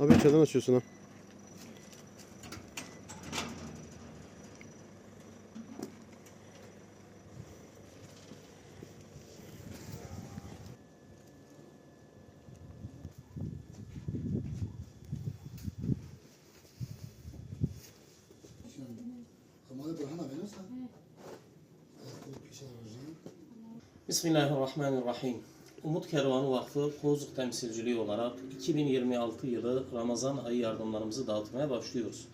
Abi içeriden açıyorsun ha. Bismillahirrahmanirrahim. Umut Kervanı Vakfı Kozluk temsilciliği olarak 2026 yılı Ramazan ayı yardımlarımızı dağıtmaya başlıyoruz.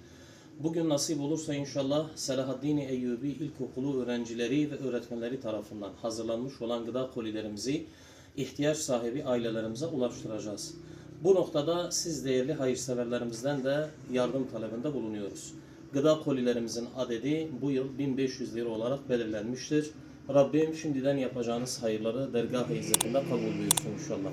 Bugün nasip olursa inşallah Selahaddin Eyyubi İlkokulu öğrencileri ve öğretmenleri tarafından hazırlanmış olan gıda kolilerimizi ihtiyaç sahibi ailelerimize ulaştıracağız. Bu noktada siz değerli hayırseverlerimizden de yardım talebinde bulunuyoruz. Gıda kolilerimizin adedi bu yıl 1500 lira olarak belirlenmiştir. Rabbim şimdiden yapacağınız hayırları dergâh-ı izzetinde kabul buyursun inşallah.